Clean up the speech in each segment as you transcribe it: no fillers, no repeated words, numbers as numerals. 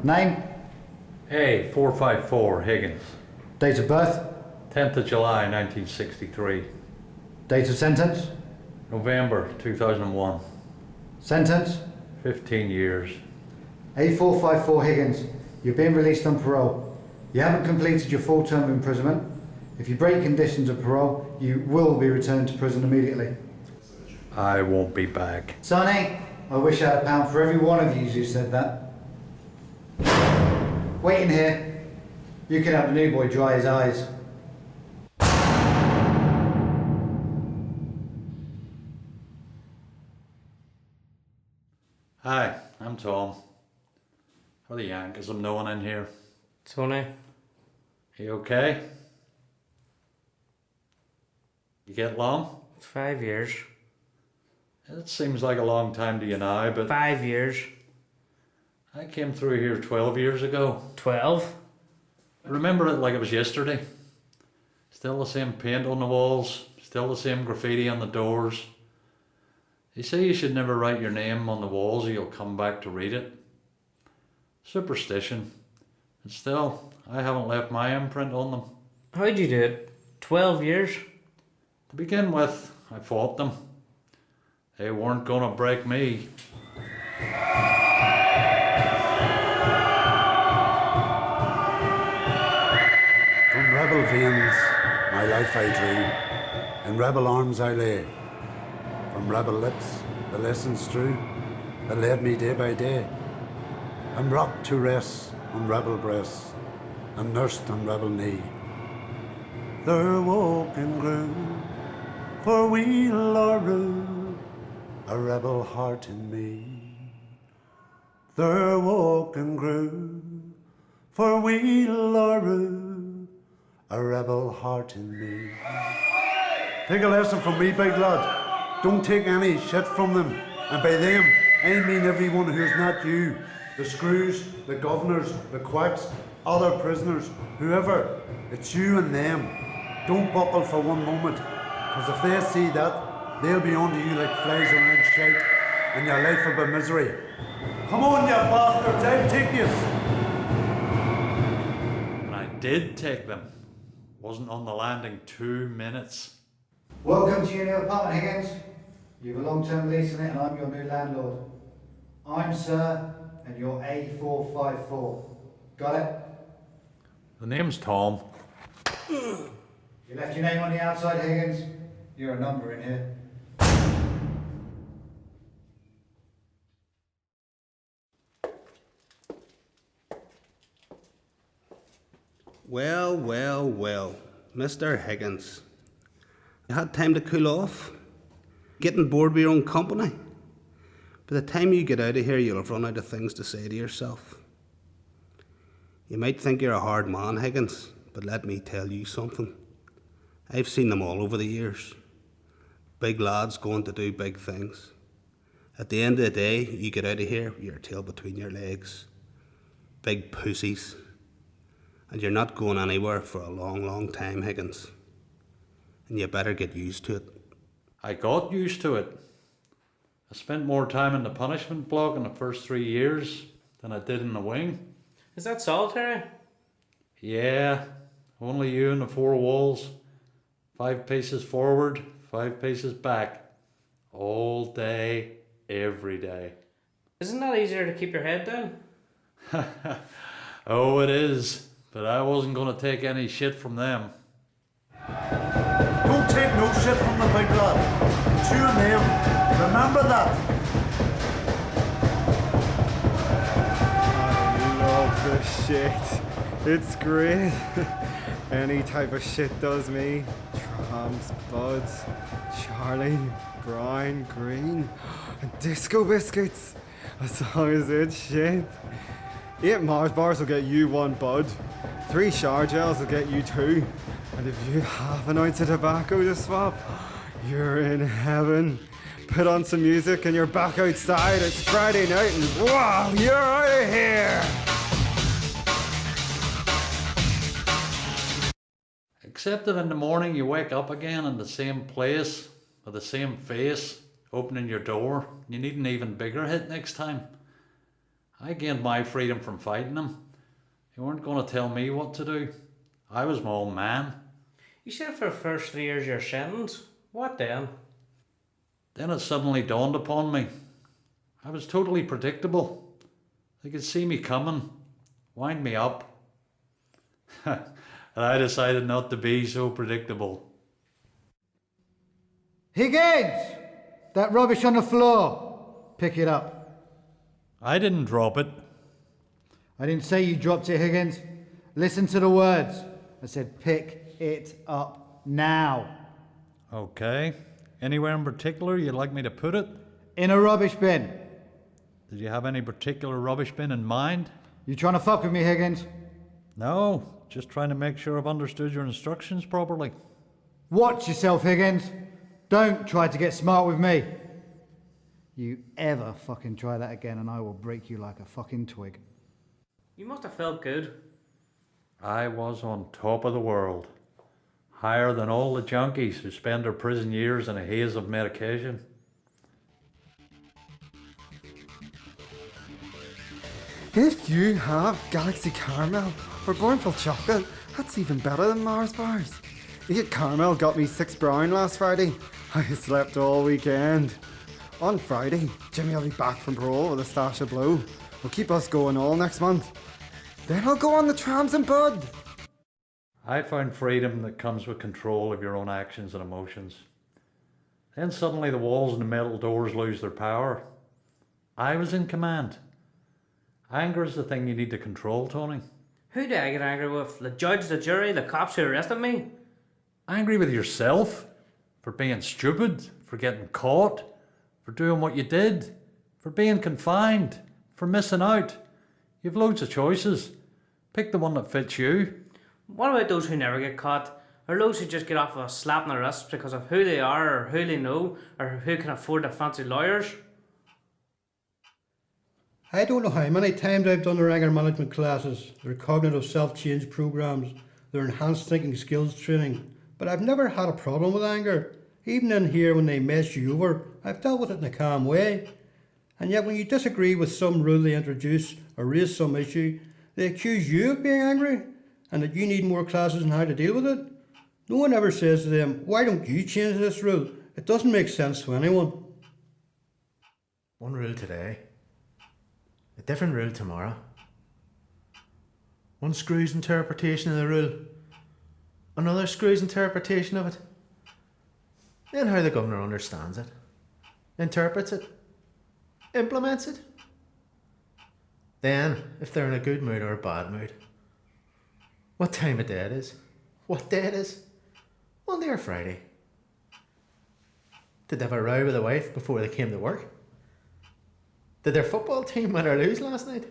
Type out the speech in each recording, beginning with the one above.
Name? Hey, 454 Higgins. Date of birth? 10th of July 1963. Date of sentence? November 2001. Sentence? 15 years. A454 Higgins, you're being released on parole. You haven't completed your full term of imprisonment. If you break conditions of parole, you will be returned to prison immediately. I won't be back. Sonny, I wish I had £1 for every one of you who said that. Wait in here. You can have the new boy dry his eyes. Hi, I'm Tom. How are the Yankees? I'm no one in here. Tony. You okay? You get long? 5 years. It seems like a long time to you now, but 5 years. I came through here 12 years ago. 12? I remember it like it was yesterday. Still the same paint on the walls, still the same graffiti on the doors. They say you should never write your name on the walls or you'll come back to read it. Superstition. And still, I haven't left my imprint on them. How'd you do it? 12 years? To begin with, I fought them. They weren't gonna break me. From rebel veins, my life I drew, in rebel arms I lay. From rebel lips, the lessons drew, that led me day by day. I'm rocked to rest on rebel breasts, and nursed on rebel knee. There woke and grew, for we Laurel, a rebel heart in me. There woke and grew, for we Laurel, a rebel heart in me. Take a lesson from me, big lad. Don't take any shit from them. And by them, I mean everyone who's not you. The screws, the governors, the quacks, other prisoners, whoever. It's you and them. Don't buckle for one moment. Because if they see that, they'll be onto you like flies around shite, and your life will be misery. Come on, you bastards, I'll take you. And I did take them. Wasn't on the landing 2 minutes. Welcome to your new apartment, Higgins. You have a long-term lease on it and I'm your new landlord. I'm Sir and you're A454. Got it? The name's Tom. You left your name on the outside, Higgins. You're a number in here. Well, well, well, Mr. Higgins. You had time to cool off, getting bored with your own company. By the time you get out of here, you'll have run out of things to say to yourself. You might think you're a hard man, Higgins, but let me tell you something. I've seen them all over the years. Big lads going to do big things. At the end of the day, you get out of here with your tail between your legs. Big pussies. And you're not going anywhere for a long, long time, Higgins. And you better get used to it. I got used to it. I spent more time in the punishment block in the first 3 years than I did in the wing. Is that solitary? Yeah, only you and the four walls. 5 paces forward, 5 paces back. All day, every day. Isn't that easier to keep your head down? Oh, it is. But I wasn't going to take any shit from them. Don't take no shit from the big lad. It's you and them. Remember that. I love this shit. It's great. Any type of shit does me. Trams, buds, Charlie, Brian, Green, and disco biscuits. As long as it's shit. 8 Mars bars will get you 1 bud. 3 shower gels will get you 2. And if you have an ounce of tobacco to swap, you're in heaven. Put on some music and you're back outside. It's Friday night and wow, you're out of here. Except that in the morning you wake up again in the same place, with the same face, opening your door. You need an even bigger hit next time. I gained my freedom from fighting him. You weren't going to tell me what to do. I was my own man. You said for the first 3 years of your sentence. What then? Then it suddenly dawned upon me. I was totally predictable. They could see me coming, wind me up. And I decided not to be so predictable. Higgins! That rubbish on the floor. Pick it up. I didn't drop it. I didn't say you dropped it, Higgins. Listen to the words. I said pick it up now. Okay. Anywhere in particular you'd like me to put it? In a rubbish bin. Did you have any particular rubbish bin in mind? You trying to fuck with me, Higgins? No, just trying to make sure I've understood your instructions properly. Watch yourself, Higgins. Don't try to get smart with me. You ever fucking try that again and I will break you like a fucking twig. You must have felt good. I was on top of the world. Higher than all the junkies who spend their prison years in a haze of medication. If you have Galaxy Caramel or Bornfield Chocolate, that's even better than Mars bars. You get Caramel got me 6 brown last Friday. I slept all weekend. On Friday, Jimmy will be back from parole with a stash of blow. Will keep us going all next month. Then I'll go on the trams and bud. I found freedom that comes with control of your own actions and emotions. Then suddenly the walls and the metal doors lose their power. I was in command. Anger is the thing you need to control, Tony. Who do I get angry with? The judge, the jury, the cops who arrested me? Angry with yourself for being stupid, for getting caught, for doing what you did, for being confined, for missing out. You've loads of choices. Pick the one that fits you. What about those who never get caught? Or those who just get off with a slap in the wrist because of who they are, or who they know, or who can afford the fancy lawyers? I don't know how many times I've done their anger management classes, their cognitive self-change programs, their enhanced thinking skills training, but I've never had a problem with anger. Even in here when they mess you over, I've dealt with it in a calm way. And yet when you disagree with some rule they introduce or raise some issue, they accuse you of being angry and that you need more classes on how to deal with it. No one ever says to them, why don't you change this rule? It doesn't make sense to anyone. One rule today, a different rule tomorrow. One screws interpretation of the rule, another screws interpretation of it. Then how the governor understands it, interprets it, implements it. Then, if they're in a good mood or a bad mood, what time of day it is, what day it is, Monday or Friday. Did they have a row with the wife before they came to work? Did their football team win or lose last night?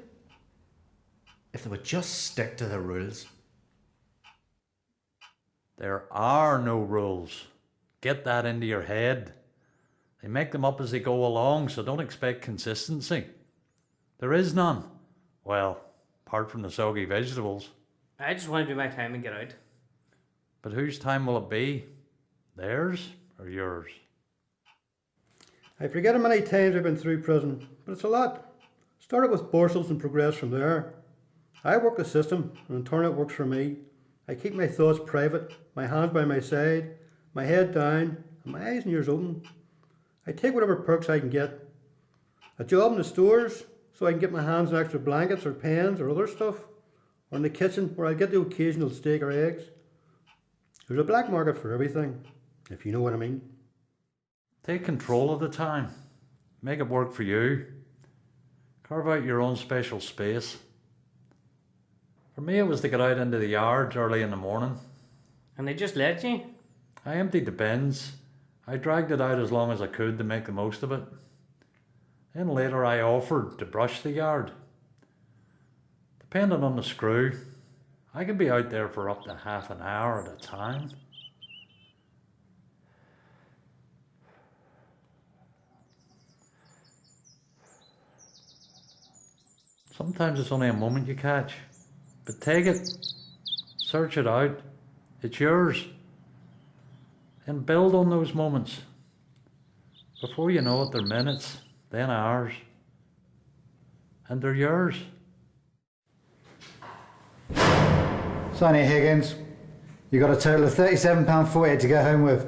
If they would just stick to the rules. There are no rules. Get that into your head. They make them up as they go along, so don't expect consistency. There is none. Well, apart from the soggy vegetables. I just want to do my time and get out. But whose time will it be? Theirs or yours? I forget how many times I've been through prison, but it's a lot. Started with Borsals and progressed from there. I work the system, and in turn it works for me. I keep my thoughts private, my hands by my side, my head down, and my eyes and ears open. I take whatever perks I can get. A job in the stores, so I can get my hands on extra blankets or pens or other stuff. Or in the kitchen, where I get the occasional steak or eggs. There's a black market for everything, if you know what I mean. Take control of the time. Make it work for you. Carve out your own special space. For me, it was to get out into the yard early in the morning. And they just let you? I emptied the bins. I dragged it out as long as I could to make the most of it. Then later I offered to brush the yard. Depending on the screw, I could be out there for up to half an hour at a time. Sometimes it's only a moment you catch, but take it, search it out, it's yours. And build on those moments. Before you know it, they're minutes, then hours. And they're yours. Sign it, Higgins. You got a total of £37.40 to go home with.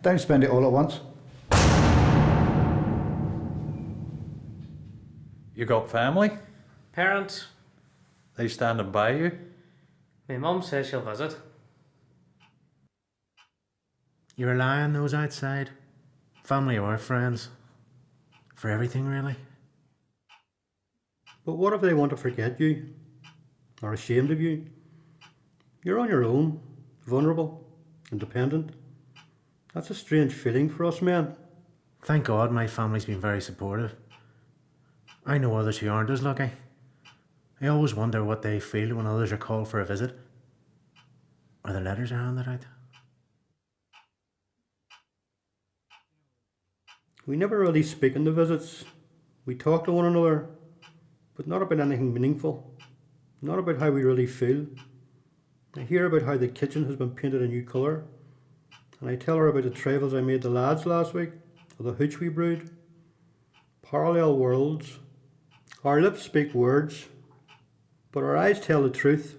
Don't spend it all at once. You got family? Parents, They standing by you? my mum says she'll visit. You rely on those outside, family or friends, for everything really. But what if they want to forget you? Or ashamed of you? You're on your own, vulnerable, independent. That's a strange feeling for us men. Thank God my family's been very supportive. I know others who aren't as lucky. I always wonder what they feel when others are called for a visit, or the letters are handed out. We never really speak in the visits. We talk to one another, but not about anything meaningful. Not about how we really feel. I hear about how the kitchen has been painted a new colour, and I tell her about the trifles I made the lads last week, or the hooch we brewed. Parallel worlds. Our lips speak words, but our eyes tell the truth.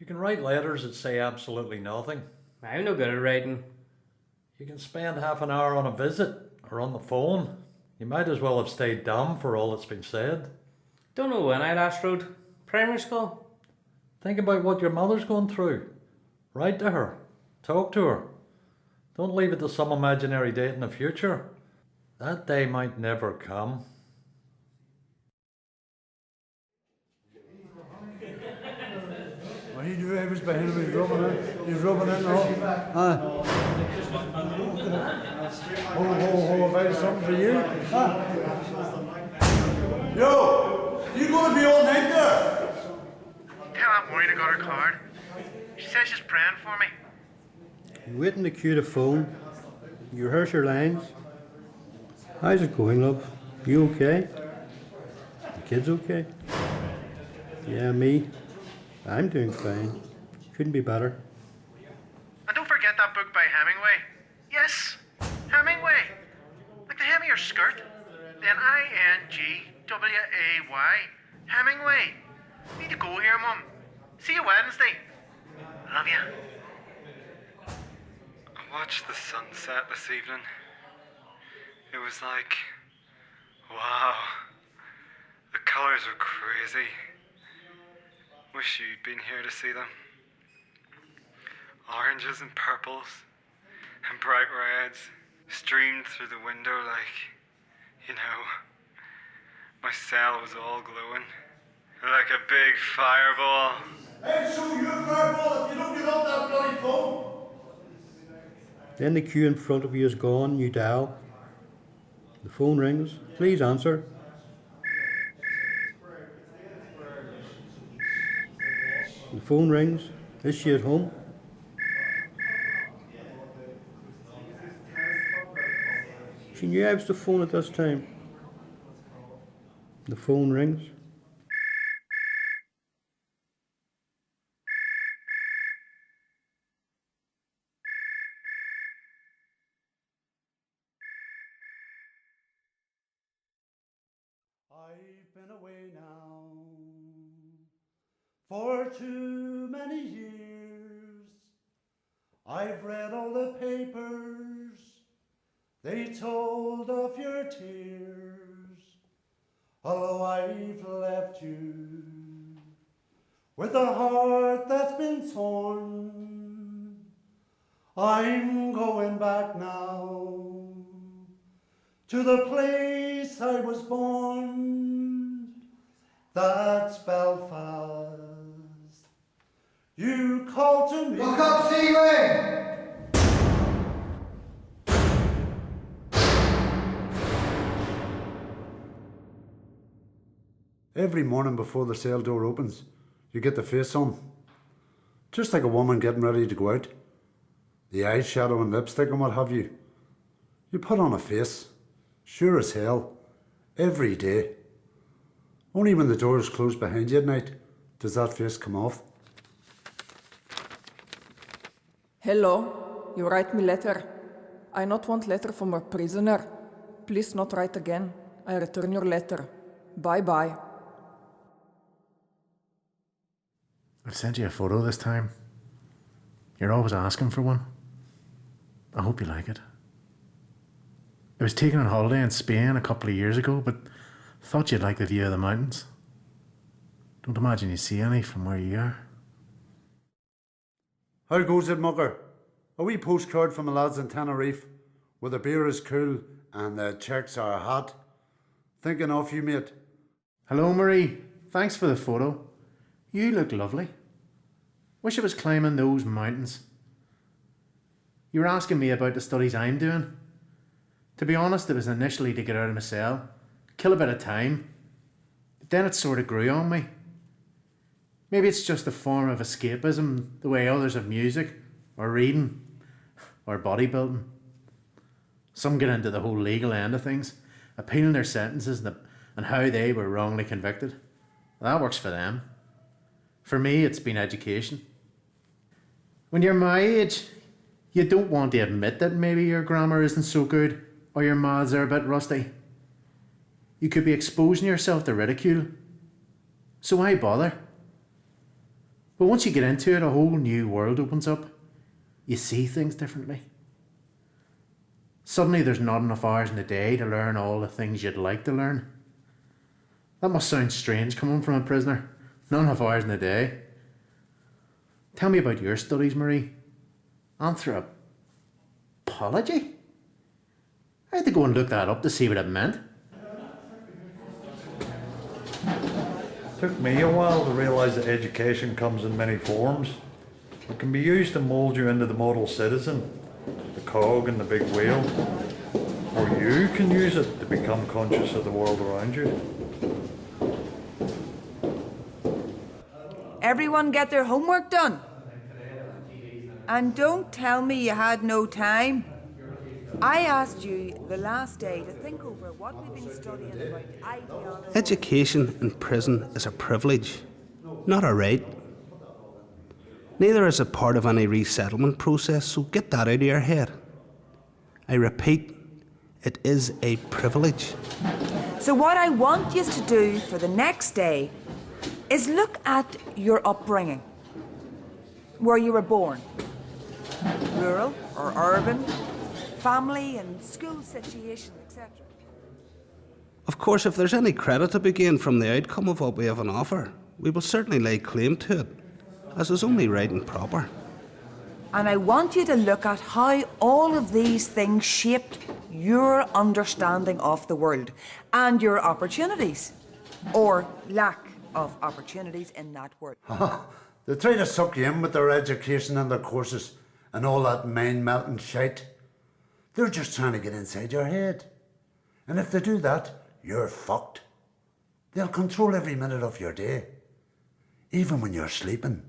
You can write letters that say absolutely nothing. I'm no good at writing. You can spend half an hour on a visit or on the phone. You might as well have stayed dumb for all that's been said. Don't know when I last wrote. Primary school. Think about what your mother's going through. Write to her. Talk to her. Don't leave it to some imaginary date in the future. That day might never come. What do you do? I was behind him, he's rubbing in. He's rubbing in now. Ho, have I something for you? Yo, you going to be all night there? Tell Aunt Maureen I got her card. She says she's praying for me. You wait in the queue to phone. You rehearse your lines. How's it going, love? You okay? The kids okay? Yeah, me. I'm doing fine. Couldn't be better. And don't forget that book by Hemingway. Yes, Hemingway. Like the hem of your skirt. Then Ingway. Hemingway. Need to go here, Mum. See you Wednesday. Love you. I watched the sunset this evening. It was like, wow, the colours were crazy. Wish you'd been here to see them. Oranges and purples and bright reds streamed through the window like, my cell was all glowing. Like a big fireball. I'll show you a fireball if you don't get off that bloody phone. Then the queue in front of you is gone. You dial. The phone rings. Please answer. The phone rings. Is she at home? She knew I was the phone at this time. The phone rings. I've been away now for too many years. I've read all the papers, they told of your tears. Although I've left you with a heart that's been torn, I'm going back now to the place I was born. That's Belfast. You called to me. Look up, Seaway! Every morning before the cell door opens, you get the face on. Just like a woman getting ready to go out. The eyeshadow and lipstick and what have you. You put on a face, sure as hell, every day. Only when the doors close behind you at night does that face come off. Hello, you write me letter. I not want letter from a prisoner. Please not write again. I return your letter. Bye-bye. I've sent you a photo this time. You're always asking for one. I hope you like it. I was taken on holiday in Spain a couple of years ago, but thought you'd like the view of the mountains. Don't imagine you see any from where you are. How goes it, Mugger? A wee postcard from the lads in Tenerife, where the beer is cool and the checks are hot. Thinking of you, mate. Hello, Marie. Thanks for the photo. You look lovely. Wish I was climbing those mountains. You were asking me about the studies I'm doing. To be honest, it was initially to get out of my cell, kill a bit of time. But then it sort of grew on me. Maybe it's just a form of escapism, the way others have music, or reading, or bodybuilding. Some get into the whole legal end of things, appealing their sentences and how they were wrongly convicted. That works for them. For me, it's been education. When you're my age, you don't want to admit that maybe your grammar isn't so good, or your maths are a bit rusty. You could be exposing yourself to ridicule. So why bother? But once you get into it, a whole new world opens up. You see things differently. Suddenly there's not enough hours in the day to learn all the things you'd like to learn. That must sound strange coming from a prisoner. Not enough hours in the day. Tell me about your studies, Marie. Anthropology? I had to go and look that up to see what it meant. Took me a while to realise that education comes in many forms. It can be used to mould you into the model citizen, the cog in the big wheel, or you can use it to become conscious of the world around you. Everyone get their homework done? And don't tell me you had no time. I asked you the last day to think over what we've been studying about ideology. Education in prison is a privilege, not a right. Neither is it part of any resettlement process, so get that out of your head. I repeat, it is a privilege. So what I want you to do for the next day is look at your upbringing, where you were born, rural or urban, family and school situation, etc. Of course, if there's any credit to be gained from the outcome of what we have on offer, we will certainly lay claim to it, as is only right and proper. And I want you to look at how all of these things shaped your understanding of the world and your opportunities, or lack of opportunities in that world. They try to suck you in with their education and their courses and all that mind-melting shite. They're just trying to get inside your head. And if they do that, you're fucked. They'll control every minute of your day. Even when you're sleeping,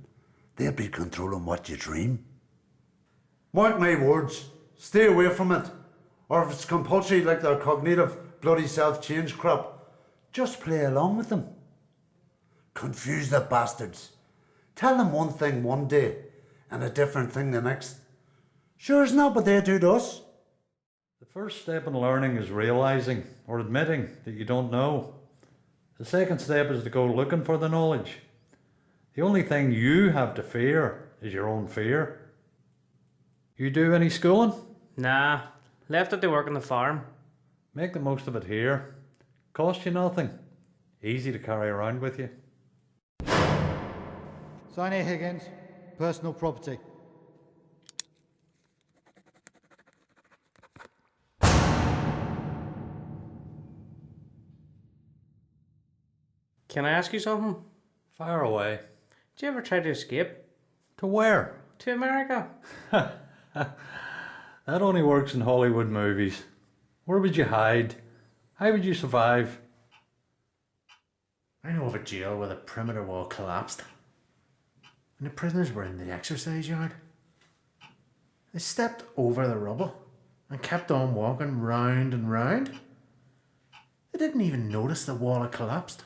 they'll be controlling what you dream. Mark my words, stay away from it. Or if it's compulsory like their cognitive bloody self-change crap, just play along with them. Confuse the bastards. Tell them one thing one day and a different thing the next. Sure it's not what they do to us. The first step in learning is realising or admitting that you don't know. The second step is to go looking for the knowledge. The only thing you have to fear is your own fear. You do any schooling? Nah, left it to work on the farm. Make the most of it here. Cost you nothing. Easy to carry around with you. Sign here, Higgins. Personal property. Can I ask you something? Fire away. Did you ever try to escape? To where? To America. That only works in Hollywood movies. Where would you hide? How would you survive? I know of a jail where the perimeter wall collapsed and the prisoners were in the exercise yard. They stepped over the rubble and kept on walking round and round. They didn't even notice the wall had collapsed.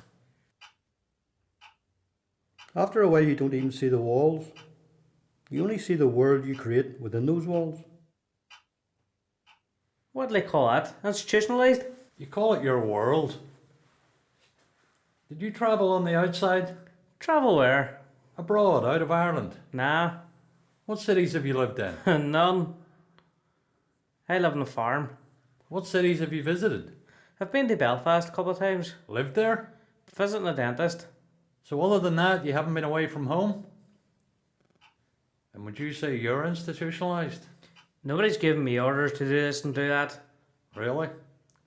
After a while, you don't even see the walls. You only see the world you create within those walls. What do they call that? Institutionalized? You call it your world. Did you travel on the outside? Travel where? Abroad, out of Ireland? Nah. What cities have you lived in? None. I live on a farm. What cities have you visited? I've been to Belfast a couple of times. Lived there? Visiting a dentist. So other than that, you haven't been away from home? And would you say you're institutionalised? Nobody's given me orders to do this and do that. Really?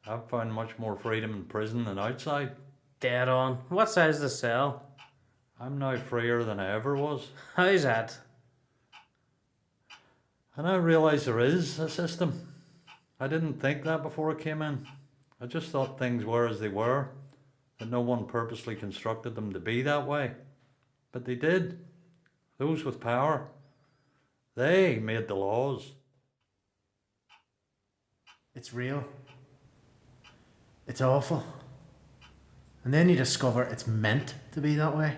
I've found much more freedom in prison than outside. Dead on. What size is the cell? I'm now freer than I ever was. How's that? And I realise there is a system. I didn't think that before I came in. I just thought things were as they were, that no one purposely constructed them to be that way. But they did. Those with power. They made the laws. It's real. It's awful. And then you discover it's meant to be that way.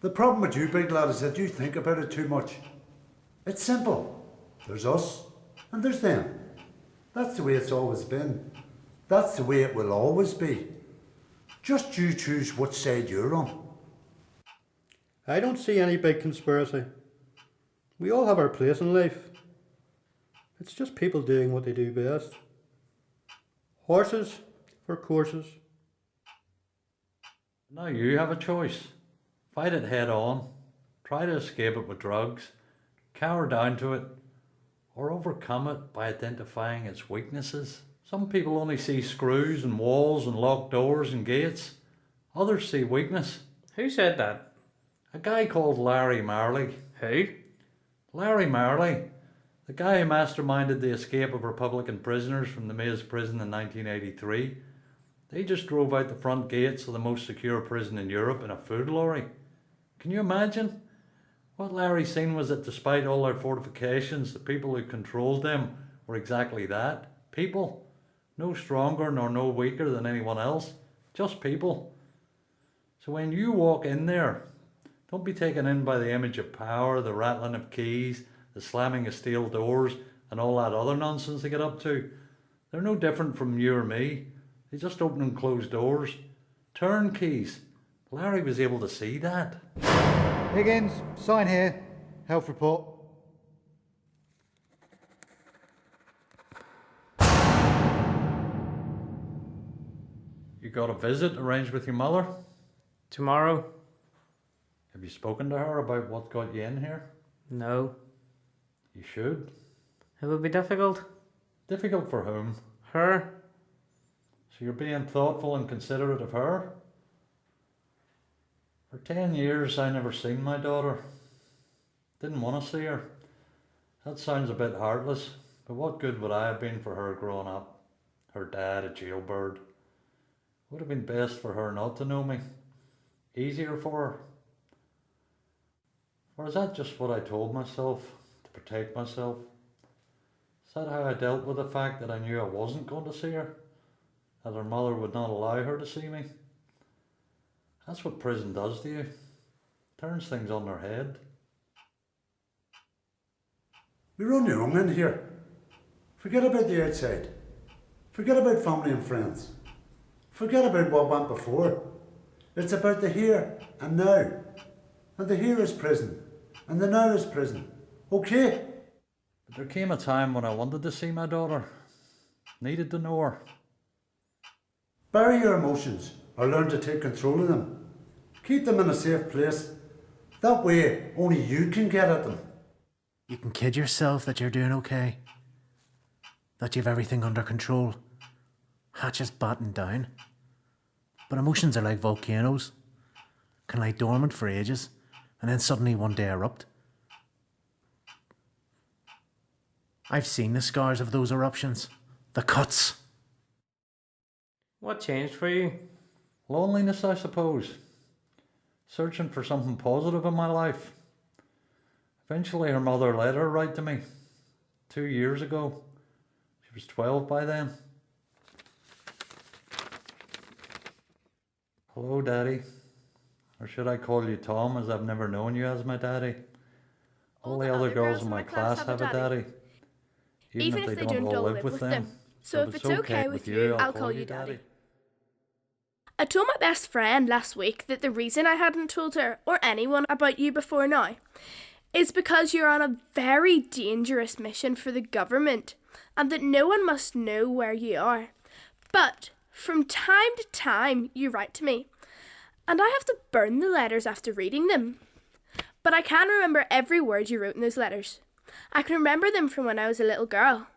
The problem with you, big lad, is that you think about it too much. It's simple. There's us and there's them. That's the way it's always been. That's the way it will always be. Just you choose which side you're on. I don't see any big conspiracy. We all have our place in life. It's just people doing what they do best. Horses for courses. Now you have a choice. Fight it head on. Try to escape it with drugs. Cower down to it. Or overcome it by identifying its weaknesses. Some people only see screws and walls and locked doors and gates. Others see weakness. Who said that? A guy called Larry Marley. Who? Larry Marley. The guy who masterminded the escape of Republican prisoners from the Maze prison in 1983. They just drove out the front gates of the most secure prison in Europe in a food lorry. Can you imagine? What Larry seen was that despite all their fortifications, the people who controlled them were exactly that. People. No stronger nor no weaker than anyone else. Just people. So when you walk in there, don't be taken in by the image of power, the rattling of keys, the slamming of steel doors, and all that other nonsense they get up to. They're no different from you or me. They just open and close doors. Turnkeys. Larry was able to see that. Higgins, sign here. Health report. You got a visit arranged with your mother? Tomorrow? Have you spoken to her about what got you in here? No. You should. It would be difficult. Difficult for whom? Her? So you're being thoughtful and considerate of her? For 10 years I never seen my daughter. Didn't want to see her. That sounds a bit heartless, but what good would I have been for her growing up? Her dad a jailbird. Would have been best for her not to know me. Easier for her. Or is that just what I told myself to protect myself? Is that how I dealt with the fact that I knew I wasn't going to see her? That her mother would not allow her to see me? That's what prison does to you. Turns things on their head. You're on your own in here. Forget about the outside. Forget about family and friends. Forget about what went before. It's about the here and now. And the here is prison. And the now is prison. Okay? But there came a time when I wanted to see my daughter. Needed to know her. Bury your emotions or learn to take control of them. Keep them in a safe place. That way, only you can get at them. You can kid yourself that you're doing okay. That you've everything under control. Hatches battened down. But emotions are like volcanoes. Can lie dormant for ages and then suddenly one day erupt. I've seen the scars of those eruptions. The cuts. What changed for you? Loneliness, I suppose. Searching for something positive in my life. Eventually her mother let her write to me. 2 years ago. She was 12 by then. Hello, Daddy. Or should I call you Tom, as I've never known you as my daddy? All the other girls in my class have a daddy. Even if they don't all live with them. So if it's okay with you, I'll call you Daddy. I told my best friend last week that the reason I hadn't told her or anyone about you before now is because you're on a very dangerous mission for the government and that no one must know where you are. But from time to time you write to me and I have to burn the letters after reading them. But I can remember every word you wrote in those letters. I can remember them from when I was a little girl.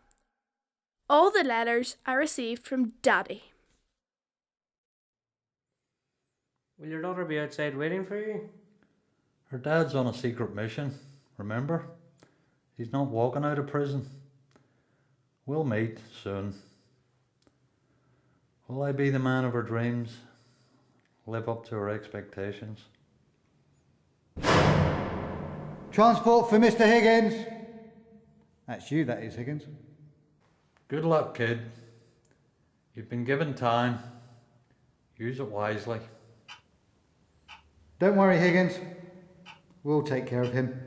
All the letters I received from Daddy. Will your daughter be outside waiting for you? Her dad's on a secret mission, remember? He's not walking out of prison. We'll meet soon. Will I be the man of her dreams? Live up to her expectations? Transport for Mr. Higgins. That's you, that is, Higgins. Good luck, kid. You've been given time. Use it wisely. Don't worry, Higgins. We'll take care of him.